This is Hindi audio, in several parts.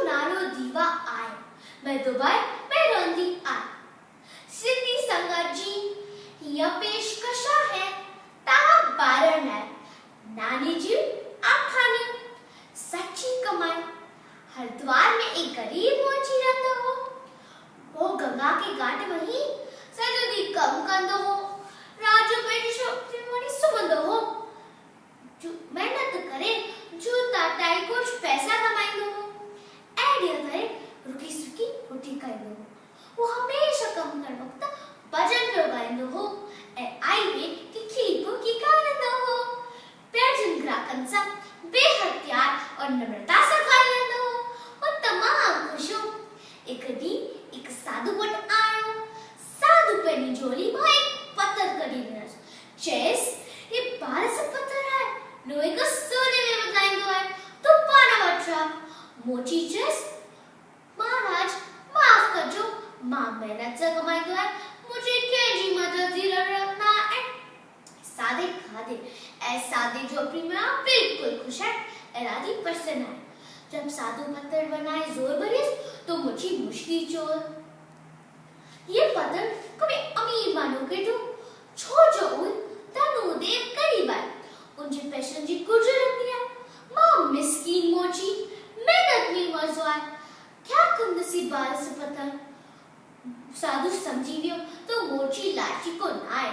नालो दीवा आए, मैं दुबई में रोंदी आए। सिंधी संगत जी यह पेशकशा है ताहा बारण है, नानी जी आखानी सच्ची कमाई। हरिद्वार में एक गरीब मोची रहता हो, वो गंगा के घाट वहीं सजोदी कम कंदो हो, राजू पेट शोपती मोनी सुबंदो हो, जो मेहनत करे जूता टाई कुछ पैसा कमाइंदो हो, आइडिया करे रुकी सुकी रोटी खाइंदो हो। वो हमेशा कम कर वक्त भजन पे गाइंदो हो, आई वे कि खीको की कानंदो हो। प्यारजन ग्राहकन सा बेहद प्यार और नम्रता से खाइंदो हो, और तमाम खुश हो। एक दिन एक साधु बट आयो, साधु पे निजोली में एक पत्थर कड़ी नस, चेस ये 12 पत्थर है, लोहे को सोने में बदलाइंदो है, तो पाना बच्चा मोची चेस महाराज माफ करजो, मां मेहनत से कमाइंदो है, मुझे केजी मदद रखना है। सादे खादे ऐ सादे जो अपनी में बिल्कुल खुश है, एरादी प्रसन्न है। जब साधु पत्थर बनाए जोर बरिस तो मुझी मुश्किल चोर। ये पत्थर कभी अमीर मानो के तो छोड़ जो उन तनु देव करीब आए, उनके पैशन जी गुजर दिया। मां मिस्कीन मोची मेहनत में मजो आए, क्या कंद सी 12 पत्थर साधु समझी वियो तो मोची लाची को नाए,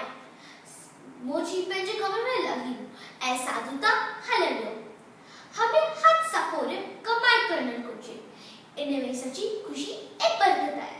मोची पेंजे कमर में लगी ऐ साधु ता हलरियो। हमें हाथ सपोरे कमाई करने को चाहिए, इन्हें में सच्ची खुशी एक बरकत आए।